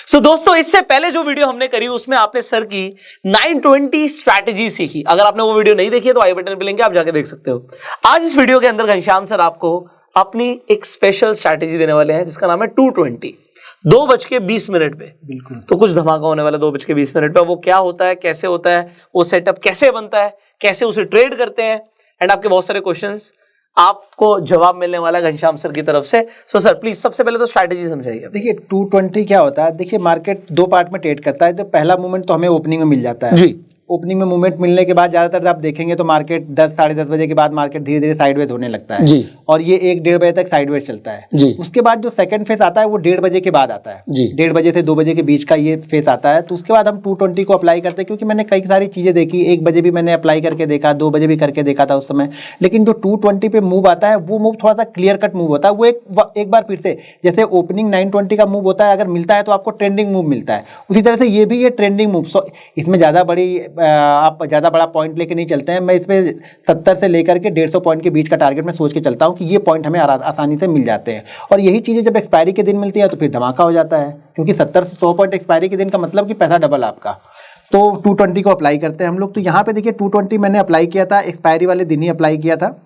सो दोस्तों, इससे पहले जो वीडियो हमने करी उसमें आपने सर की 920 स्ट्रैटेजी सीखी। अगर आपने वो वीडियो नहीं देखी है तो आई बटन पे लिंक है, आप जाके देख सकते हो। आज इस वीडियो के अंदर घनश्याम सर आपको अपनी एक स्पेशल स्ट्रैटेजी देने वाले हैं जिसका नाम है 220, 2:20 पे। बिल्कुल। तो कुछ धमाका होने वाला 2:20 पे। वो क्या होता है, कैसे होता है, वो सेटअप कैसे बनता है, कैसे उसे ट्रेड करते हैं, एंड आपके बहुत सारे क्वेश्चंस आपको जवाब मिलने वाला है घनश्याम सर की तरफ से। सो सर प्लीज सबसे पहले तो स्ट्रैटेजी समझाइए। देखिए 220 क्या होता है, देखिए मार्केट दो पार्ट में ट्रेड करता है। तो पहला मूवमेंट तो हमें ओपनिंग में मिल जाता है जी। ओपनिंग में मूवमेंट मिलने के बाद ज्यादातर आप देखेंगे तो मार्केट 10 साढ़े 10 बजे के बाद मार्केट धीरे धीरे साइडवेज होने लगता है जी। और ये 1-1:30 बजे तक साइडवेज चलता है जी। उसके बाद जो सेकंड फेस आता है वो 1:30 बजे के बाद आता है जी। 1:30 बजे से 2 बजे के बीच का ये फेस आता है। तो उसके बाद हम 220 को अप्लाई करते हैं, क्योंकि मैंने कई सारी चीजें देखी। 1 बजे भी मैंने अप्लाई करके देखा, 2 बजे भी करके देखा था उस समय। लेकिन जो 220 पे मूव आता है वो मूव थोड़ा सा क्लियर कट मूव होता है। वो एक बार फिर से जैसे ओपनिंग 920 का मूव होता है, अगर मिलता है तो आपको ट्रेंडिंग मूव मिलता है, उसी तरह से ये भी ये ट्रेंडिंग मूव। इसमें ज्यादा बड़ा पॉइंट लेके नहीं चलते हैं। मैं इसमें 70 से लेकर के 150 पॉइंट के बीच का टारगेट में सोच के चलता हूं कि ये पॉइंट हमें आसानी से मिल जाते हैं। और यही चीजें जब एक्सपायरी के दिन मिलती है तो फिर धमाका हो जाता है, क्योंकि 70 से 100 पॉइंट एक्सपायरी के दिन का मतलब कि पैसा डबल आपका। तो 220 को अप्लाई करते हैं हम लोग। तो यहाँ पे देखिए 220 मैंने अप्लाई किया था, एक्सपायरी वाले दिन ही अप्लाई किया था,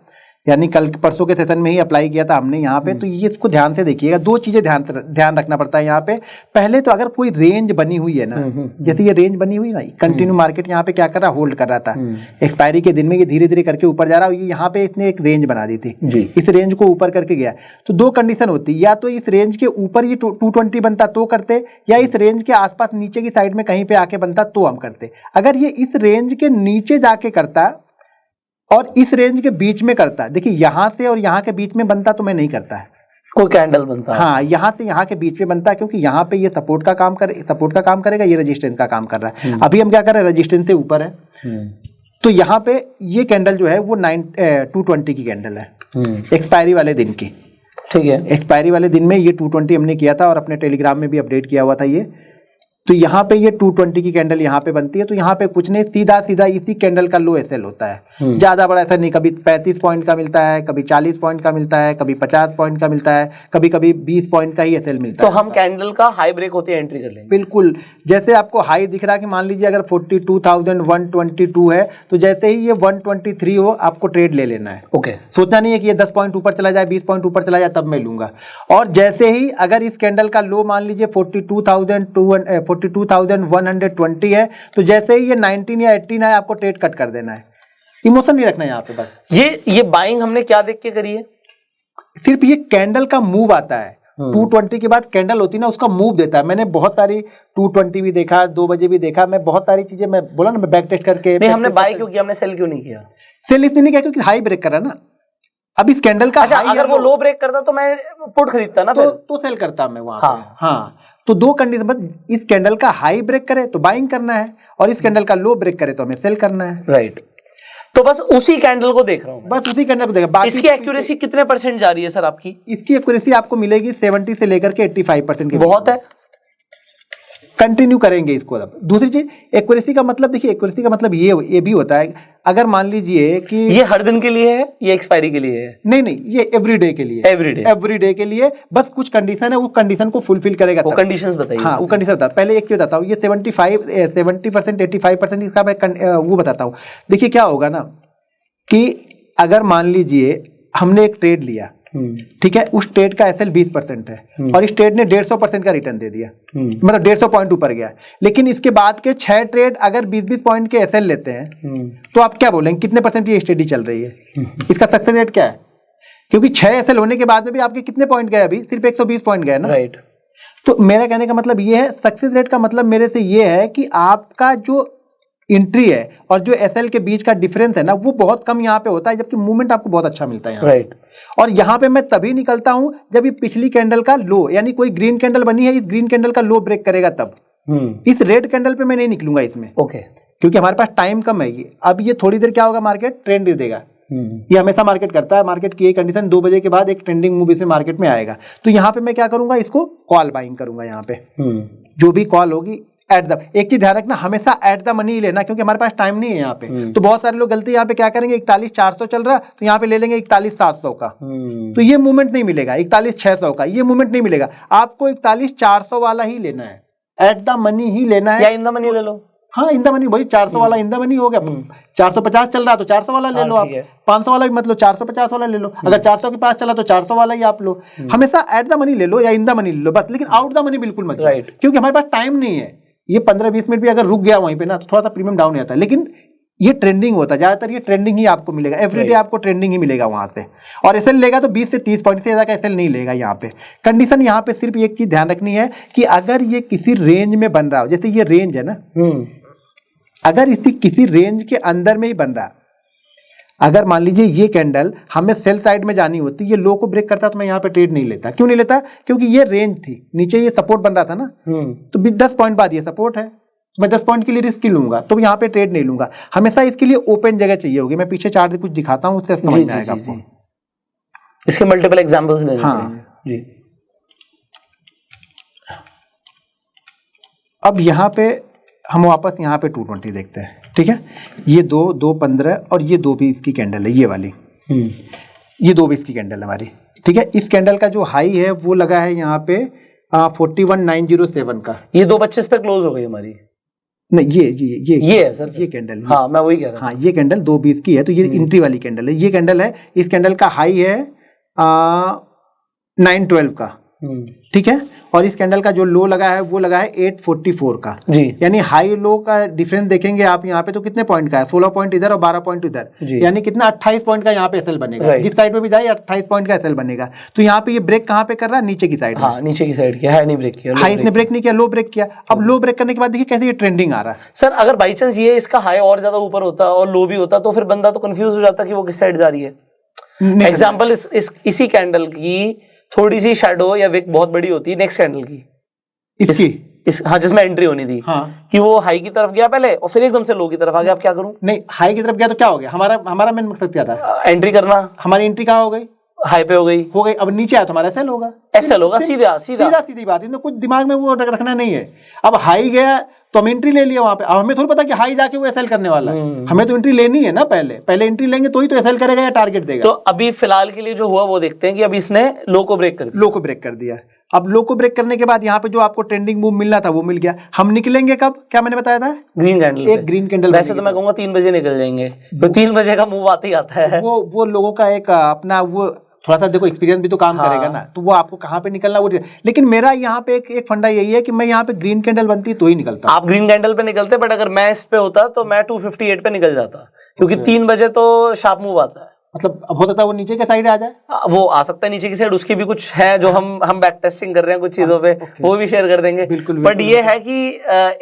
यानी कल परसों के सेशन में ही अप्लाई किया था हमने यहाँ पे। तो ये इसको ध्यान से देखिएगा, दो चीजें ध्यान रखना पड़ता है यहाँ पे। पहले तो अगर कोई रेंज बनी हुई है ना, जैसे ये रेंज बनी हुई ना, कंटिन्यू मार्केट यहाँ पे क्या कर रहा, होल्ड कर रहा था। एक्सपायरी के दिन में ये धीरे धीरे करके ऊपर जा रहा है। यहाँ पे इसने एक रेंज बना दी थी, इस रेंज को ऊपर करके गया। तो दो कंडीशन होती, या तो इस रेंज के ऊपर ये 220 बनता तो करते, या इस रेंज के आसपास नीचे की साइड में कहीं पे आके बनता तो हम करते। अगर ये इस रेंज के नीचे जाके करता और इस रेंज के बीच में करता, देखिए यहां से और यहां के बीच में बनता तो मैं नहीं करता है, कोई कैंडल बनता है। हाँ, यहां से यहां के बीच में बनता है, क्योंकि यहां पे ये सपोर्ट का काम करेगा, ये रेजिस्टेंस का काम कर रहा है। अभी हम क्या कर रहे हैं, रेजिस्टेंस से ऊपर है। तो यहाँ पे ये कैंडल जो है वो 220 की कैंडल है, एक्सपायरी वाले दिन की। ठीक है, एक्सपायरी वाले दिन में ये 220 हमने किया था और अपने टेलीग्राम में भी अपडेट किया हुआ था ये। तो यहाँ पे ये 220 की कैंडल यहाँ पे बनती है। तो यहाँ पे कुछ नहीं, सीधा इसी कैंडल का लो एसएल होता है, ज्यादा बड़ा ऐसा नहीं। कभी 35 पॉइंट का मिलता है, कभी 40 पॉइंट का मिलता है, कभी 50 पॉइंट का मिलता है, कभी कभी 20 पॉइंट का ही एसएल मिलता है। तो हम कैंडल का हाई ब्रेक होते हैं एंट्री कर लेंगे। बिल्कुल, जैसे आपको हाई दिख रहा है कि मान लीजिए अगर 42,122 है, तो जैसे ही ये 123 हो आपको ट्रेड ले लेना है। ओके, सोचना नहीं है कि ये 10 पॉइंट ऊपर चला जाए, 20 पॉइंट ऊपर चला जाए तब मैं लूंगा। और जैसे ही अगर इस कैंडल का लो मान लीजिए 42,120 है, तो जैसे ही ये 19 या 18 है आपको ट्रेड कट कर देना है। इमोशन नहीं रखना है यहाँ पे। बस ये बाइंग हमने क्या देख के करी है, सिर्फ ये कैंडल का मूव आता है। 220 के बाद कैंडल होती है ना, उसका मूव देता है। मैंने बहुत सारी 220 भी देखा, 2 बजे भी देखा, मैं बहुत सारी चीजें, मैं बोला ना मैं बैक टेस्ट करके। नहीं, हमने बाय क्यों किया, हमने सेल क्यों नहीं किया? सेल इसलिए नहीं किया क्योंकि हाई ब्रेक करा ना। अब इस कैंडल का अच्छा, अगर वो लो ब्रेक करता तो मैं पुट खरीदता ना, तो सेल करता मैं वहां पे। हाँ, तो दो कंडीशन, बस इस कैंडल का हाई ब्रेक करे तो बाइंग करना है, और इस कैंडल का लो ब्रेक करे तो हमें सेल करना है। राइट। तो बस उसी कैंडल को देख रहा हूं, बस उसी कैंडल को देखा। इसकी एक्यूरेसी कितने % जा रही है सर आपकी? इसकी एक्यूरेसी आपको मिलेगी 70 से लेकर के 85% की। बहुत है, कंटिन्यू करेंगे इसको। अब दूसरी चीज, एक्यूरेसी का मतलब देखिए, एक्यूरेसी का मतलब ये भी होता है, अगर मान लीजिए कि ये हर दिन के लिए है, ये एक्सपायरी के लिए है? नहीं, ये एवरीडे के लिए, एवरीडे के लिए। बस कुछ कंडीशन है, वो कंडीशन को फुलफिल करेगा। वो कंडीशंस बताइए। हाँ, वो कंडीशन बता, पहले एक चीज बताता हूँ। ये 70%, 85% इसका मैं वो बताता हूँ। देखिए क्या होगा ना, कि अगर मान लीजिए हमने एक ट्रेड लिया, ठीक है, उस ट्रेड का एसएल 20% है और इस ट्रेड ने 150% का रिटर्न दे दिया, मतलब 150 पॉइंट ऊपर गया। लेकिन इसके बाद के 6 ट्रेड अगर 20-20 पॉइंट के एसएल लेते हैं, तो आप क्या बोलेंगे, कितने % ये स्टडी चल रही है? इसका सक्सेस रेट क्या है? क्योंकि 6 एसएल होने के बाद में भी आपके कितने पॉइंट गए? अभी सिर्फ 120 पॉइंट गए ना। राइट। तो मेरा कहने का मतलब ये है, सक्सेस रेट का मतलब मेरे से ये है कि आपका जो एंट्री है और जो एसएल के बीच का डिफरेंस है ना, वो बहुत कम यहाँ पे होता है, जबकि मूवमेंट आपको बहुत अच्छा मिलता है यहाँ। राइट। और यहाँ पे मैं तभी निकलता हूं जब ये पिछली कैंडल का लो, यानी कोई ग्रीन कैंडल बनी है, इस ग्रीन कैंडल का लो ब्रेक करेगा तब। इस रेड कैंडल पे मैं नहीं निकलूंगा इसमें। ओके, क्योंकि हमारे पास टाइम कम है। ये अब ये थोड़ी देर क्या होगा, मार्केट ट्रेंड दे देगा। ये हमेशा मार्केट करता है। मार्केट की ये कंडीशन, 2 बजे के बाद एक ट्रेंडिंग मूव इसमें मार्केट में आएगा। तो यहाँ पे मैं क्या करूंगा, इसको कॉल बाइंग करूंगा। यहाँ पे जो भी कॉल होगी एट द, एक चीज ध्यान रखना, हमेशा एट द मनी ही लेना, क्योंकि हमारे पास टाइम नहीं है यहाँ पे। तो बहुत सारे लोग गलती यहाँ पे क्या करेंगे, 41,400 चल रहा तो यहाँ पे ले लेंगे 41,700 का, तो ये मूवमेंट नहीं मिलेगा। 41,600 का ये मूवमेंट नहीं मिलेगा, आपको 41,400 वाला ही लेना है। एट द मनी ही लेना है या इन द मनी ले लो। हाँ इन द मनी, वही 400 वाला इन द मनी हो गया। 450 चल रहा है तो 400 वाला ले लो आप, 500 वाला भी मतलब 450 वाला ले लो, अगर 400 के पास चला तो 400 वाला ही आप लो। हमेशा एट द मनी ले लो या इन द मनी ले लो बस, लेकिन आउट द मनी बिल्कुल मत लो, क्योंकि हमारे पास टाइम नहीं है। ये 15-20 मिनट भी अगर रुक गया वहीं पे ना तो थोड़ा सा प्रीमियम डाउन हो जाता है, लेकिन ये ट्रेंडिंग होता है, ज्यादातर ये ट्रेंडिंग ही आपको मिलेगा, एवरीडे आपको ट्रेंडिंग ही मिलेगा वहां से। और एसएल लेगा तो 20 से 30 पॉइंट से ज्यादा का एसएल नहीं लेगा यहाँ पे। कंडीशन यहाँ पे सिर्फ एक चीज ध्यान रखनी है कि अगर ये किसी रेंज में बन रहा हो, जैसे ये रेंज है ना, अगर इसी किसी रेंज के अंदर में ही बन रहा, अगर मान लीजिए ये कैंडल हमें सेल साइड में जानी होती, ये लो को ब्रेक करता तो मैं यहाँ पे ट्रेड नहीं लेता। क्यों नहीं लेता? क्योंकि ये रेंज थी, नीचे ये सपोर्ट बन रहा था ना, तो 10 पॉइंट बाद ये सपोर्ट है, मैं 10 पॉइंट के लिए रिस्क लूंगा, तो यहाँ पे ट्रेड नहीं लूंगा। हमेशा इसके लिए ओपन जगह चाहिए होगी। मैं पीछे चार्ट कुछ दिखाता हूँ, उससे समझ में आएगा आपको। इसके मल्टीपल एग्जांपल्स लेने हाँ जी। अब यहाँ पे हम वापस यहाँ पे 220 देखते हैं, ठीक है। ये 2.15 और ये 2 भी इसकी कैंडल है, ये वाली, ये 2 भी इसकी कैंडल है हमारी, ठीक है। इस कैंडल का जो हाई है वो लगा है यहाँ पे 41,907 का। ये 2.25 पे क्लोज हो गई हमारी। नहीं ये है सर, ये कैंडल, हाँ मैं वही कह रहा हूँ। हाँ ये कैंडल 2.20 की है, तो ये एंट्री वाली कैंडल है, ये कैंडल है। इस कैंडल का हाई है 912 का, ठीक है। और इस कैंडल का जो लो लगा है वो लगा है 844 का जी। यानी हाई लो का डिफरेंस देखेंगे आप यहाँ पे तो कितने पॉइंट का है, 16 पॉइंट इधर और 12 पॉइंट इधर, यानी कितना 28 पॉइंट का यहाँ पे एसएल बनेगा। जिस साइड पे भी जाए 28 पॉइंट का एसएल बनेगा। तो यहाँ पे ये ब्रेक कहाँ पे कर रहा है, नीचे की साइड। हाँ नीचे की साइड किया, हाई नहीं ब्रेक किया, हाई इसने ब्रेक नहीं किया, लो ब्रेक किया। अब लो ब्रेक करने के बाद देखिए कैसे ये ट्रेंडिंग आ रहा है। सर अगर बाई चांस ये इसका हाई और ज्यादा ऊपर होता और लो भी होता तो फिर बंदा तो कंफ्यूज हो जाता कि वो किस साइड जा रही है। एग्जाम्पल इसी कैंडल की थोड़ी सी शैडो या विक बहुत बड़ी होती है नेक्स्ट कैंडल की, हाँ जिसमें एंट्री होनी थी, हाँ कि वो हाई की तरफ गया पहले और फिर एकदम से लो की तरफ आ गया। अब क्या करूं? नहीं हाई की तरफ गया तो क्या हो गया, हमारा मेन मकसद क्या था, एंट्री करना। हमारी एंट्री कहाँ हो गई, हाई पे हो गई। अब नीचे आया तो हमारा एसएल होगा, सीधी बात, इसमें कुछ दिमाग में वो रखना नहीं है। अब हाई गया तो हम एंट्री ले लिया वहां पे। अब हमें थोड़ी पता कि हाई जाके वो एसएल करने वाला है, हमें तो एंट्री लेनी है ना, पहले एंट्री लेंगे तो ही तो एसएल करेगा या टारगेट देगा। तो अभी फिलहाल के लिए जो हुआ वो देखते हैं कि अब इसने लो को ब्रेक कर दिया। अब लो को ब्रेक करने के बाद यहाँ पे जो आपको ट्रेंडिंग मूव मिलना था वो मिल गया। हम निकलेंगे कब, क्या मैंने बताया था, ग्रीन कैंडल, एक ग्रीन कैंडल। वैसे तो मैं कहूंगा 3 बजे निकल जाएंगे, तो 3 बजे का मूव आते ही आता है। वो लोगों का एक अपना वो थोड़ा सा देखो एक्सपीरियंस भी तो काम करेगा ना, तो वो आपको कहाँ पे निकलना वो। लेकिन मेरा यहाँ पे एक फंडा यही है कि मैं यहाँ पे ग्रीन कैंडल बनती तो ही निकलता। आप ग्रीन कैंडल पे निकलते, बट अगर मैं इस पे होता तो मैं 258 पे निकल जाता, क्योंकि 3 बजे तो शार्प मूव आता है। मतलब अब हो सकता है वो नीचे के साइड आ जाए, वो आ सकता है नीचे की साइड। उसकी भी कुछ है जो हम बैक टेस्टिंग कर रहे हैं कुछ चीजों पे, वो भी शेयर कर देंगे। बिल्कुल, बट ये है कि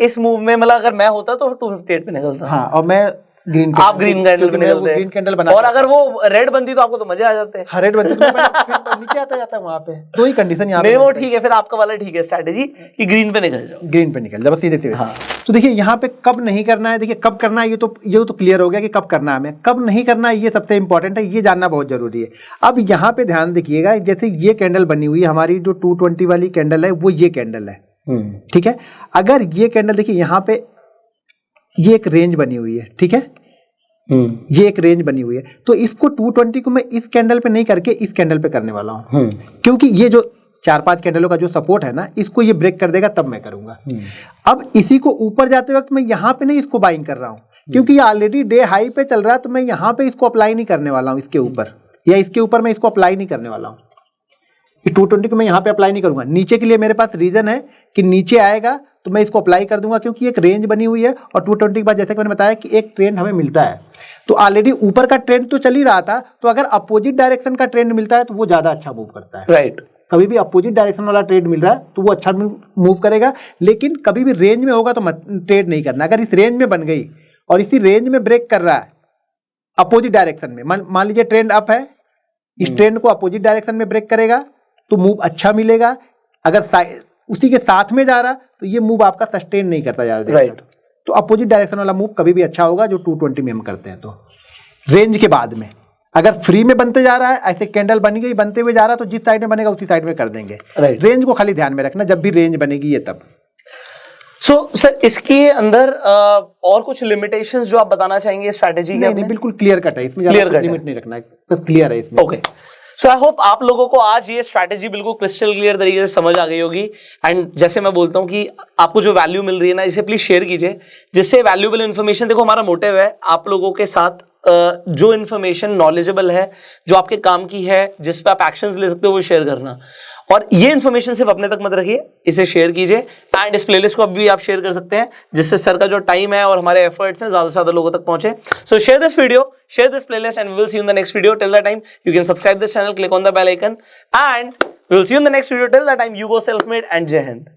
इस मूव में मतलब अगर मैं होता तो 258 पे निकलता। हाँ, और मैं ग्रीन, आप ग्रीन कैंडल पे निकलते, ग्रीन कैंडल बना। और अगर वो रेड बनती तो आपको तो मजे आ जाते हैं। हाँ, रेड बनती तो नीचे आता जाता है वहां पे। दो ही कंडीशन यहाँ पे। वो ठीक है, फिर आपका वाला ठीक है स्ट्रैटेजी कि ग्रीन पे निकल जाओ, ग्रीन पे निकल जाओ बस सीधे। हाँ, तो देखिए यहाँ पे कब नहीं करना है, देखिए कब करना है ये तो क्लियर हो गया कि कब करना है हमें, कब नहीं करना है ये सबसे इंपॉर्टेंट है, ये जानना बहुत जरूरी है। अब यहाँ पे ध्यान देखिएगा, जैसे ये कैंडल बनी हुई है हमारी, जो 220 वाली कैंडल है वो ये कैंडल है, ठीक है। अगर ये कैंडल देखिए यहाँ पे ये एक रेंज बनी हुई है, ठीक है, ये एक रेंज बनी हुई है, तो इसको 220 को मैं इस कैंडल पे नहीं करके इस कैंडल पे करने वाला हूं, क्योंकि ये जो 4-5 कैंडलों का जो सपोर्ट है ना, इसको ये ब्रेक कर देगा तब मैं करूंगा। अब इसी को ऊपर जाते वक्त मैं यहाँ पे नहीं इसको बाइंग कर रहा हूँ, क्योंकि ये ऑलरेडी डे हाई पे चल रहा है, तो मैं यहाँ पे इसको अप्लाई नहीं करने वाला हूँ इसके ऊपर, या इसके ऊपर मैं इसको अप्लाई नहीं करने वाला हूँ। 220 को मैं यहाँ पे अप्लाई नहीं करूंगा। नीचे के लिए मेरे पास रीजन है कि नीचे आएगा तो मैं इसको अप्लाई कर दूंगा, क्योंकि एक रेंज बनी हुई है और 220 के बाद जैसे कि मैंने बताया कि एक ट्रेंड हमें मिलता है, तो ऑलरेडी ऊपर का ट्रेंड तो चल ही रहा था, तो अगर अपोजिट डायरेक्शन का ट्रेंड मिलता है तो वो ज्यादा अच्छा मूव करता है। राइट, कभी भी अपोजिट डायरेक्शन वाला ट्रेड मिल रहा है तो वो अच्छा मूव करेगा, लेकिन कभी भी रेंज में होगा तो ट्रेड नहीं करना। अगर इस रेंज में बन गई और इसी रेंज में ब्रेक कर रहा है अपोजिट डायरेक्शन में, मान लीजिए ट्रेंड अप है, इस ट्रेंड को अपोजिट डायरेक्शन में ब्रेक करेगा तो मूव अच्छा मिलेगा। अगर उसी के साथ में जा रहा तो ये मूव आपका सस्टेन नहीं करता ज्यादा। राइट, तो अपोजिट डायरेक्शन वाला मूव कभी भी अच्छा होगा जो 220 में हम करते हैं। तो रेंज के बाद में अगर फ्री में बनते जा रहा है, ऐसे कैंडल बनी गई बनते हुए जा रहा है, तो जिस साइड में बनेगा उसी साइड में कर देंगे। रेंज को खाली ध्यान में रखना, जब भी रेंज बनेगी ये तब। सर इसके अंदर और कुछ लिमिटेशंस जो आप बताना चाहेंगे स्ट्रैटेजी के? नहीं, बिल्कुल क्लियर कट है इसमें, लिमिट नहीं रखना है, बस क्लियर है इसमें। ओके, सो आई होप आप लोगों को आज ये स्ट्रैटेजी बिल्कुल क्रिस्टल क्लियर तरीके से समझ आ गई होगी। एंड जैसे मैं बोलता हूँ कि आपको जो वैल्यू मिल रही है ना, इसे प्लीज शेयर कीजिए, जिससे वैल्यूएबल इन्फॉर्मेशन, देखो हमारा मोटिव है आप लोगों के साथ जो इन्फॉर्मेशन नॉलेजेबल है, जो आपके काम की है, जिस पे आप एक्शंस ले सकते हो, वो शेयर करना। और ये इन्फॉर्मेशन सिर्फ अपने तक मत रखिए, इसे शेयर कीजिए। एंड इस प्लेलिस्ट को अभी भी आप शेयर कर सकते हैं, जिससे सर का जो टाइम है और हमारे एफर्ट्स हैं ज्यादा से ज्यादा लोगों तक पहुंचे। सो share this video, share this playlist, and we will see you in the next video. Till that time, you can subscribe this channel, click on the bell icon, and we will see you in the next video. Till that time, you go self-made and Jai Hind.